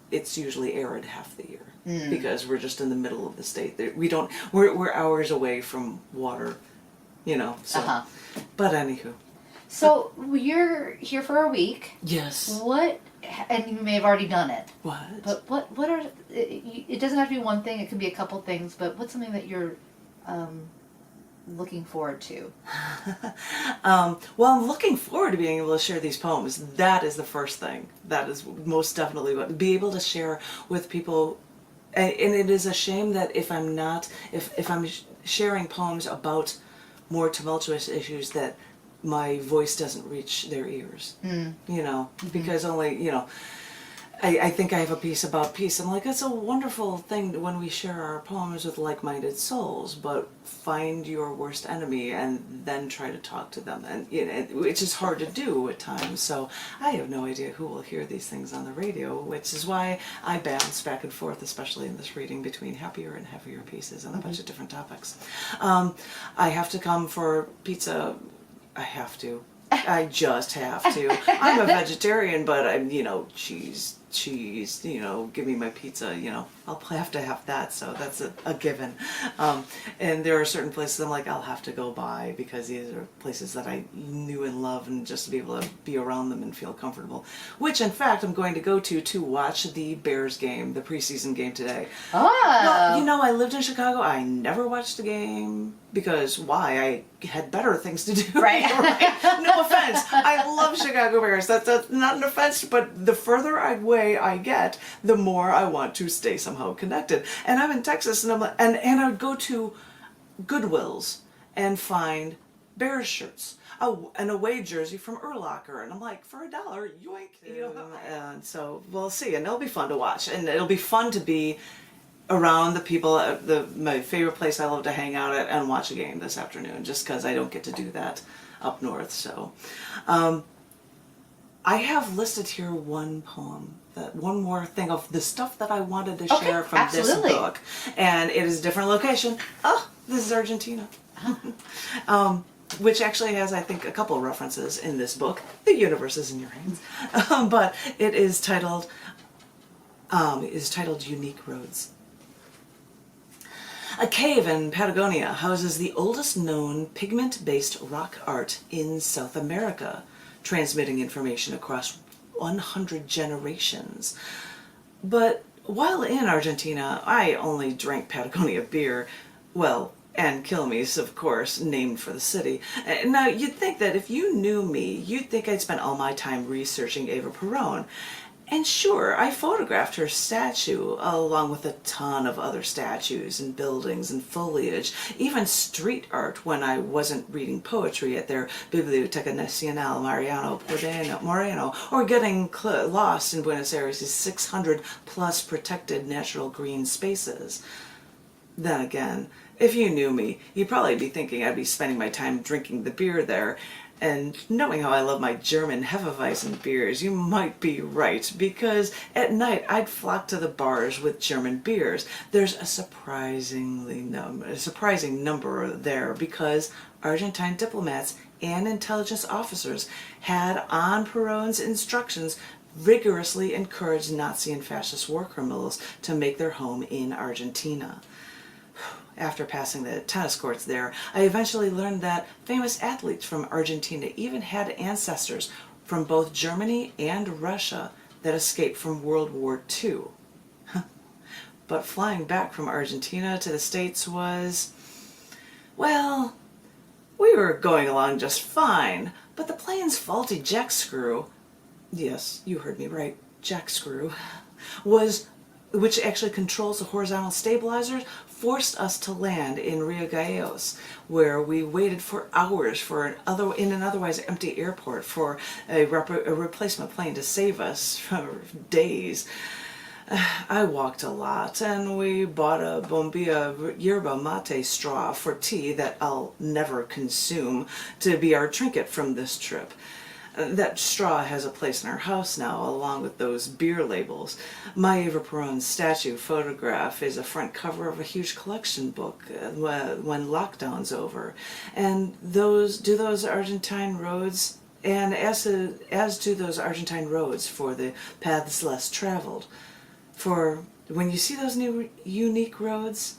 it's usually arid half the year. Because we're just in the middle of the state. We're hours away from water, so. Uh-huh. But anywho. So you're here for a week. Yes. What, and you may have already done it. What? But what are, it doesn't have to be one thing, it can be a couple things, but what's something that you're looking forward to? Well, I'm looking forward to being able to share these poems. That is the first thing. That is most definitely what, be able to share with people. And it is a shame that if I'm sharing poems about more tumultuous issues, that my voice doesn't reach their ears. Because only, I think I have a piece about peace. I'm like, it's a wonderful thing when we share our poems with like-minded souls, but find your worst enemy and then try to talk to them, and which is hard to do at times. So I have no idea who will hear these things on the radio, which is why I bounce back and forth, especially in this reading, between happier and heavier pieces and a bunch of different topics. I have to come for pizza. I have to. I just have to. I'm a vegetarian, but I'm, cheese cheese, give me my pizza, I'll have to have that, so that's a given. And there are certain places I'm like, I'll have to go by because these are places that I knew and love, and just to be able to be around them and feel comfortable. Which, in fact, I'm going to go to watch the Bears game, the preseason game today. Oh. Well, I lived in Chicago. I never watched a game because why? I had better things to do. Right. Right? No offense. I love Chicago Bears. That's not an offense, but the further away I get, the more I want to stay somehow connected. And I'm in Texas, and and I would go to Goodwill's and find Bears shirts. An away jersey from Urlacher, and I'm like, for $1, yoink. And so we'll see, and it'll be fun to watch, and it'll be fun to be around the people at my favorite place I love to hang out at and watch a game this afternoon, just because I don't get to do that up north. So I have listed here one poem, one more thing of the stuff that I wanted to share from absolutely. this book, and it is a different location. This is Argentina. Which actually has, I think, a couple of references in this book. The universe is in your hands. But it is titled Unique Roads. A cave in Patagonia houses the oldest known pigment-based rock art in South America, transmitting information across 100 generations. But while in Argentina, I only drank Patagonia beer, and Quilmes, of course, named for the city. Now, you'd think that if you knew me, you'd think I'd spent all my time researching Eva Perón. And sure, I photographed her statue, along with a ton of other statues and buildings and foliage, even street art when I wasn't reading poetry at their Biblioteca Nacional Mariano Moreno, or getting lost in Buenos Aires' 600 plus protected natural green spaces. Then again, if you knew me, you'd probably be thinking I'd be spending my time drinking the beer there. And knowing how I love my German Hefeweizen beers, you might be right, because at night I'd flock to the bars with German beers. There's a surprising number there, because Argentine diplomats and intelligence officers had, on Perón's instructions, rigorously encouraged Nazi and fascist war criminals to make their home in Argentina. After passing the tennis courts there, I eventually learned that famous athletes from Argentina even had ancestors from both Germany and Russia that escaped from World War II. But flying back from Argentina to the States was, we were going along just fine, but the plane's faulty jack screw, yes, you heard me right, jack screw, which actually controls the horizontal stabilizers, forced us to land in Rio Gallegos, where we waited for hours in an otherwise empty airport for a replacement plane to save us for days. I walked a lot, and we bought a bombilla yerba mate straw for tea that I'll never consume to be our trinket from this trip. That straw has a place in our house now, along with those beer labels. My Eva Perón statue photograph is a front cover of a huge collection book when lockdown's over. And those Argentine roads, and as do those Argentine roads for the paths less traveled. For when you see those new unique roads,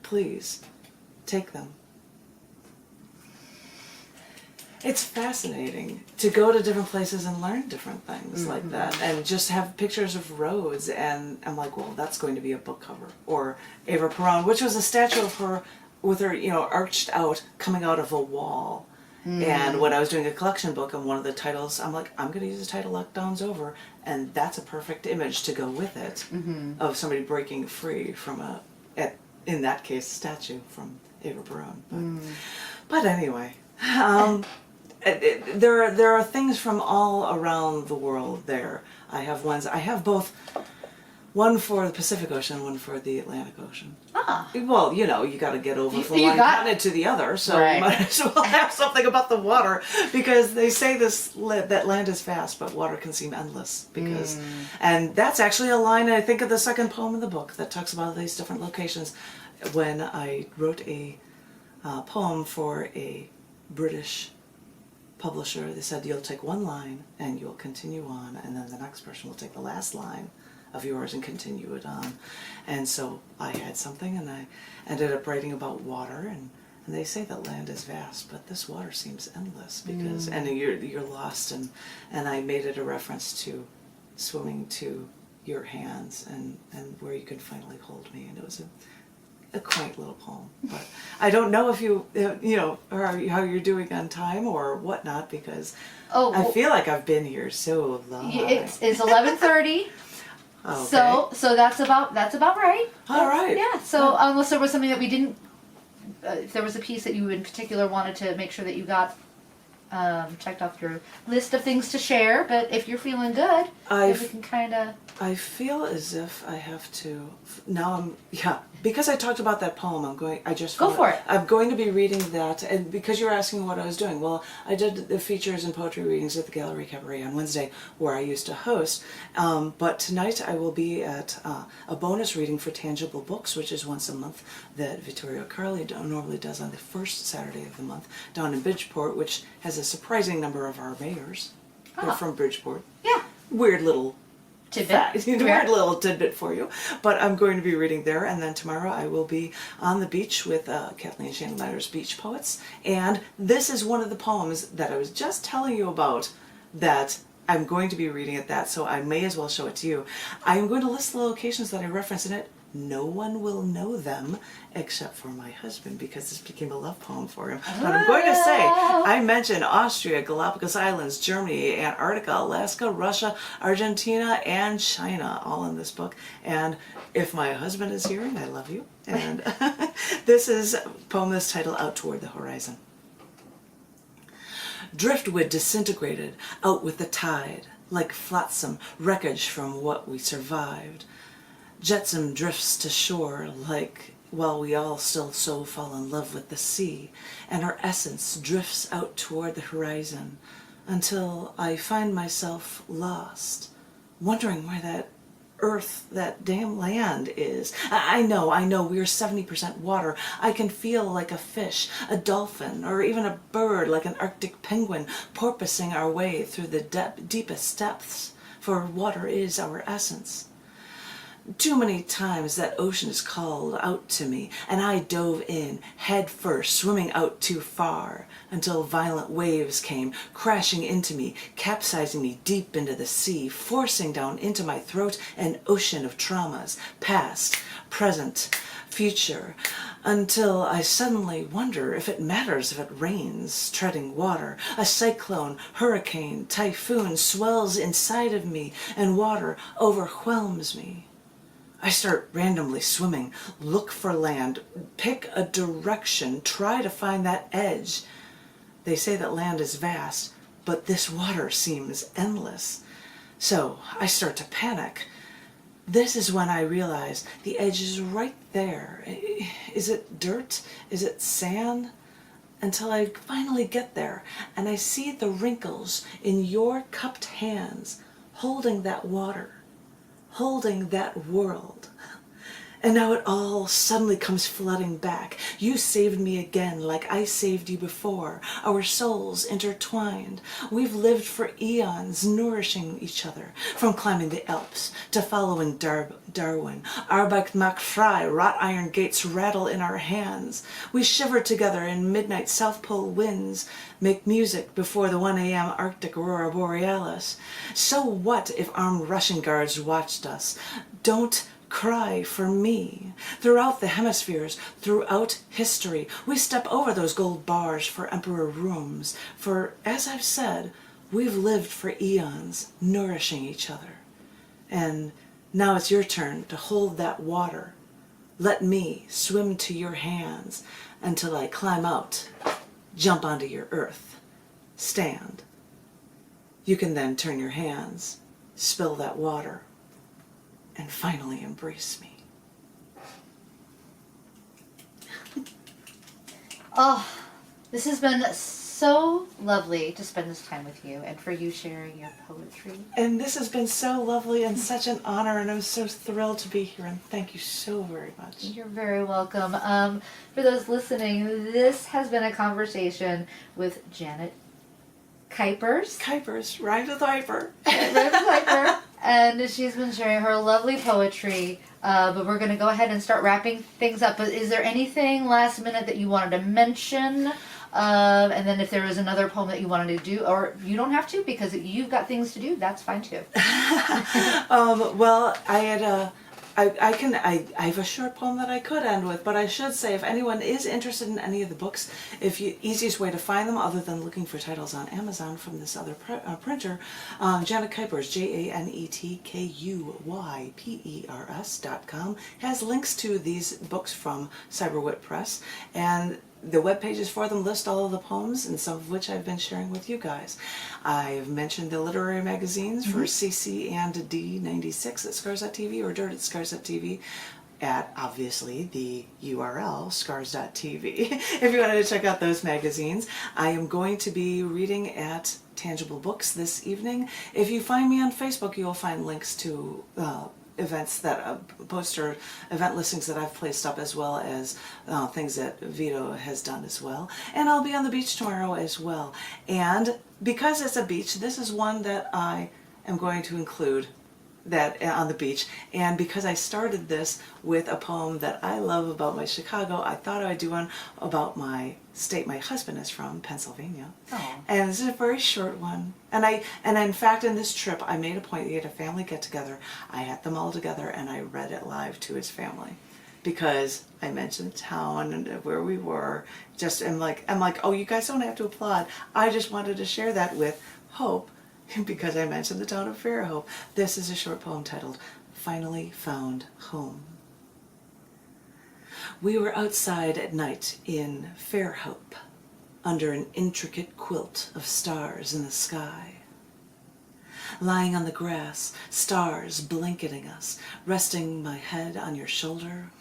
please take them. It's fascinating to go to different places and learn different things like that, and just have pictures of roads, and I'm like, that's going to be a book cover. Or Eva Perón, which was a statue of her with her, arched out, coming out of a wall. And when I was doing a collection book, and one of the titles, I'm like, I'm going to use the title Lockdown's Over, and that's a perfect image to go with it, of somebody breaking free from in that case, statue from Eva Perón. But anyway, there are things from all around the world there. I have both, one for the Pacific Ocean, one for the Atlantic Ocean. Well, you got to get over from one continent to the other, so you might as well have something about the water, because they say that land is vast, but water can seem endless. And that's actually a line, I think, of the second poem in the book that talks about these different locations. When I wrote a poem for a British publisher, they said, you'll take one line and you'll continue on, and then the next person will take the last line of yours and continue it on. And so I had something, and I ended up writing about water, and they say that land is vast, but this water seems endless because, and you're lost, and I made it a reference to swimming to your hands and where you can finally hold me, and it was a quaint little poem. But I don't know if you know, or how you're doing on time or whatnot, because I feel like I've been here so long. It's 11:30. Okay. So that's about right. All right. Yeah. So unless there was something that we didn't, if there was a piece that you in particular wanted to make sure that you got checked off your list of things to share, but if you're feeling good, then we can kind of. I feel as if I have to now. Because I talked about that poem. Go for it. I'm going to be reading that, and because you're asking what I was doing, well, I did the features and poetry readings at the Gallery Cabaret on Wednesday, where I used to host. But tonight I will be at a bonus reading for Tangible Books, which is once a month that Vittorio Carli normally does on the first Saturday of the month down in Bridgeport, which has a surprising number of our mayors. They're from Bridgeport. Yeah. Weird little tidbit. Weird little tidbit for you. But I'm going to be reading there, and then tomorrow I will be on the beach with Kathleen Schandler's Beach Poets. And this is one of the poems that I was just telling you about that I'm going to be reading at that, so I may as well show it to you. I am going to list the locations that I reference in it. No one will know them except for my husband, because this became a love poem for him. But I'm going to say, I mentioned Austria, Galapagos Islands, Germany, Antarctica, Alaska, Russia, Argentina, and China, all in this book. And if my husband is hearing, I love you. And this is a poem that's titled Out Toward the Horizon. Driftwood disintegrated out with the tide, like flotsam wreckage from what we survived. Jetsam drifts to shore like, while we all still so fall in love with the sea, and our essence drifts out toward the horizon until I find myself lost, wondering where that earth, that damn land is. I know, we're 70% water. I can feel like a fish, a dolphin, or even a bird like an Arctic penguin porpoising our way through the deepest depths, for water is our essence. Too many times that ocean has called out to me, and I dove in, head first, swimming out too far, until violent waves came crashing into me, capsizing me deep into the sea, forcing down into my throat an ocean of traumas, past, present, future, until I suddenly wonder if it matters if it rains, treading water. A cyclone, hurricane, typhoon swells inside of me, and water overwhelms me. I start randomly swimming, look for land, pick a direction, try to find that edge. They say that land is vast, but this water seems endless. So I start to panic. This is when I realize the edge is right there. Is it dirt? Is it sand? Until I finally get there, and I see the wrinkles in your cupped hands, holding that water, holding that world. And now it all suddenly comes flooding back. You saved me again like I saved you before. Our souls intertwined. We've lived for eons, nourishing each other. From climbing the Alps to following Darwin. Arbeit macht frei, wrought iron gates rattle in our hands. We shiver together in midnight South Pole winds. Make music before the 1 a.m. Arctic aurora borealis. So what if armed Russian guards watched us? Don't cry for me. Throughout the hemispheres, throughout history, we step over those gold bars for emperor rooms. For, as I've said, we've lived for eons, nourishing each other. And now it's your turn to hold that water. Let me swim to your hands until I climb out, jump onto your earth, stand. You can then turn your hands, spill that water, and finally embrace me. Oh, this has been so lovely to spend this time with you and for you sharing your poetry. And this has been so lovely and such an honor, and I'm so thrilled to be here, and thank you so very much. You're very welcome. For those listening, this has been a conversation with Janet Kuypers. Kuypers, rhymes with Viper. Kuyper. And she's been sharing her lovely poetry. But we're going to go ahead and start wrapping things up. But is there anything last minute that you wanted to mention? And then if there was another poem that you wanted to do, or you don't have to because you've got things to do, that's fine too. Well, I had I have a short poem that I could end with, but I should say if anyone is interested in any of the books, easiest way to find them other than looking for titles on Amazon from this other printer, Janet Kuypers, JanetKuypers.com, has links to these books from Cyberwit Press, and the web pages for them list all of the poems, and some of which I've been sharing with you guys. I've mentioned the literary magazines for CC and D96 at Scars.tv or Dirt at Scars.tv at, obviously, the URL, scars.tv. If you wanted to check out those magazines. I am going to be reading at Tangible Books this evening. If you find me on Facebook, you will find links to events that poster event listings that I've placed up, as well as things that Vito has done as well. And I'll be on the beach tomorrow as well. And because it's a beach, this is one that I am going to include that on the beach. And because I started this with a poem that I love about my Chicago, I thought I'd do one about my state my husband is from, Pennsylvania. Oh. And this is a very short one. And in fact, in this trip, I made a point to get a family get together. I had them all together and I read it live to his family. Because I mentioned town and where we were. I'm like, oh, you guys don't have to applaud. I just wanted to share that with Hope, because I mentioned the town of Fairhope. This is a short poem titled, Finally Found Home. We were outside at night in Fairhope, under an intricate quilt of stars in the sky. Lying on the grass, stars blanketing us, resting my head on your shoulder,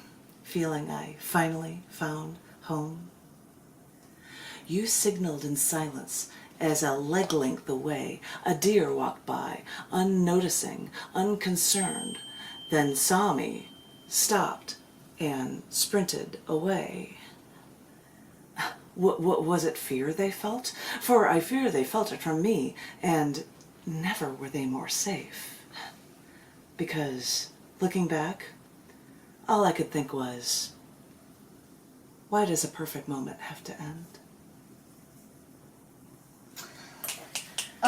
feeling I finally found home. You signaled in silence as a leg length away a deer walked by, unnoticing, unconcerned, then saw me, stopped, and sprinted away. Was it fear they felt? For I fear they felt it from me, and never were they more safe. Because, looking back, all I could think was, why does a perfect moment have to end?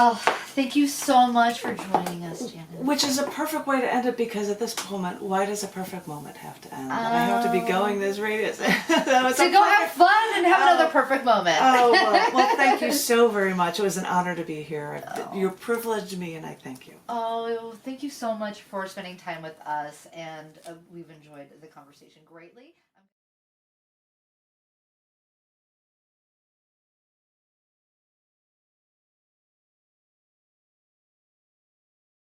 Oh, thank you so much for joining us, Janet. Which is a perfect way to end it, because at this moment, why does a perfect moment have to end? I have to be going this radius. To go have fun and have another perfect moment. Well, thank you so very much. It was an honor to be here. You privileged me, and I thank you. Oh, thank you so much for spending time with us, and we've enjoyed the conversation greatly.